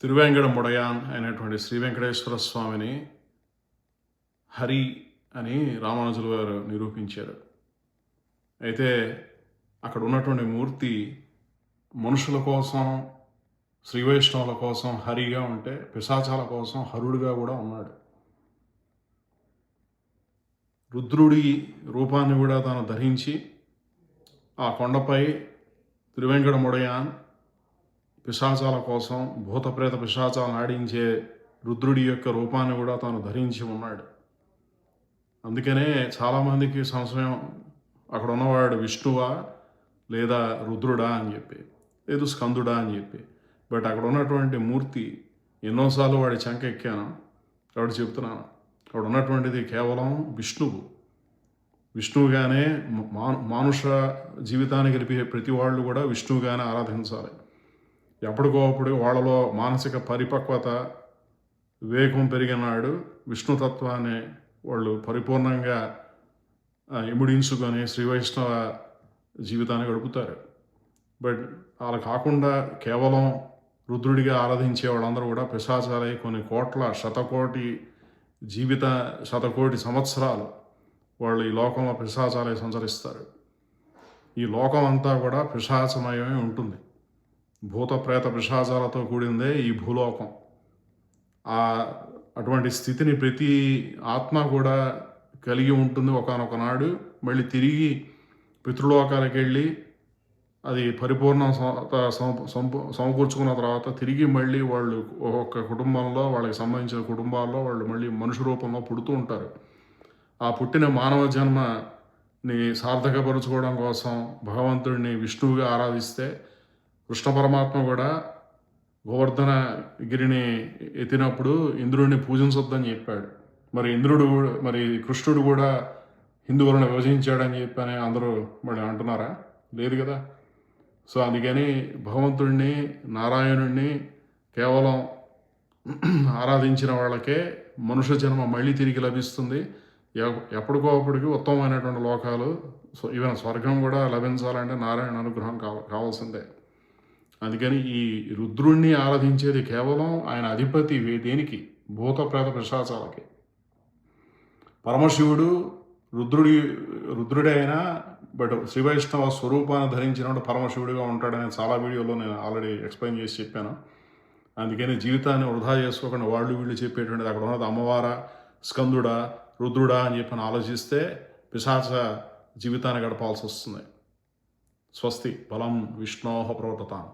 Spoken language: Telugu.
తిరువేంకటముడయాన్ అయినటువంటి శ్రీ వెంకటేశ్వర స్వామిని హరి అని రామానుజులు గారు నిరూపించారు. అయితే అక్కడ ఉన్నటువంటి మూర్తి మనుషుల కోసం, శ్రీ వైష్ణవుల కోసం హరిగా ఉంటే, పిశాచాల కోసం హరుడుగా కూడా ఉన్నాడు. రుద్రుడి రూపాన్ని కూడా తాను ధరించి ఆ కొండపై తిరువేంకటముడయాన్ పిశాచాల కోసం, భూతప్రేత పిశాచాలను ఆడించే రుద్రుడి యొక్క రూపాన్ని కూడా తాను ధరించి ఉన్నాడు. అందుకనే చాలామందికి సంశయం, అక్కడ ఉన్నవాడు విష్ణువా లేదా రుద్రుడా అని చెప్పి, లేదు స్కందుడా అని చెప్పి. బట్ అక్కడ ఉన్నటువంటి మూర్తి ఎన్నోసార్లు వాడి చంక ఎక్కాను కాబట్టి చెప్తున్నాను, అక్కడ ఉన్నటువంటిది కేవలం విష్ణువు. విష్ణువుగానే మానుష జీవితాన్ని గడిపే ప్రతి వాళ్ళు కూడా విష్ణువుగానే ఆరాధించాలి. ఎప్పటికోప్పుడు వాళ్ళలో మానసిక పరిపక్వత, వివేకం పెరిగినాడు విష్ణుతత్వాన్ని వాళ్ళు పరిపూర్ణంగా ఇముడించుకొని శ్రీ వైష్ణవ జీవితాన్ని గడుపుతారు. బట్ అలా కాకుండా కేవలం రుద్రుడిగా ఆరాధించే వాళ్ళందరూ కూడా పిశాచాలై కొన్ని కోట్ల శతకోటి సంవత్సరాలు వాళ్ళు ఈ లోకంలో పిశాచాలై సంచరిస్తారు. ఈ లోకం అంతా కూడా పిశాచమయమై ఉంటుంది. భూత ప్రేత పిశాచాలతో కూడిందే ఈ భూలోకం. అటువంటి స్థితిని ప్రతి ఆత్మ కూడా కలిగి ఉంటుంది. ఒకానొక నాడు మళ్ళీ తిరిగి పితృలోకాలకు వెళ్ళి అది పరిపూర్ణ సమకూర్చుకున్న తర్వాత తిరిగి మళ్ళీ వాళ్ళు ఒక్కొక్క కుటుంబంలో, వాళ్ళకి సంబంధించిన కుటుంబాల్లో వాళ్ళు మళ్ళీ మనుషు రూపంలో పుడుతూ ఉంటారు. ఆ పుట్టిన మానవ జన్మని సార్థకపరుచుకోవడం కోసం భగవంతుడిని విష్ణువుగా ఆరాధిస్తే, కృష్ణ పరమాత్మ కూడా గోవర్ధన గిరిని ఎత్తినప్పుడు ఇంద్రుడిని పూజించొద్దని చెప్పాడు. మరి కృష్ణుడు కూడా హిందువులను విభజించాడని చెప్పని అందరూ మళ్ళీ అంటున్నారా? లేదు కదా. సో అందుకని భగవంతుడిని, నారాయణుడిని కేవలం ఆరాధించిన వాళ్ళకే మనుష్య జన్మ మళ్ళీ తిరిగి లభిస్తుంది. ఎప్పటికో అప్పటికి ఉత్తమమైనటువంటి లోకాలు, ఈవెన్ స్వర్గం కూడా లభించాలంటే నారాయణ అనుగ్రహం కావాల్సిందే. అందుకని ఈ రుద్రుణ్ణి ఆరాధించేది కేవలం ఆయన అధిపతి దేనికి? భూత ప్రేత పిశాచాలకి. పరమశివుడు రుద్రుడే అయినా బట్ శ్రీ వైష్ణవ స్వరూపాన్ని ధరించినప్పుడు పరమశివుడిగా ఉంటాడని చాలా వీడియోలో నేను ఆల్రెడీ ఎక్స్ప్లెయిన్ చేసి చెప్పాను. అందుకని జీవితాన్ని వృధా చేసుకోకుండా వాళ్ళు వీళ్ళు చెప్పేటువంటిది అక్కడ ఉన్నది అమ్మవారా, స్కందుడా, రుద్రుడా అని చెప్పని ఆలోచిస్తే పిశాచ జీవితాన్ని గడపాల్సి వస్తుంది. స్వస్తి. బలం విష్ణోః ప్రవర్తతాం.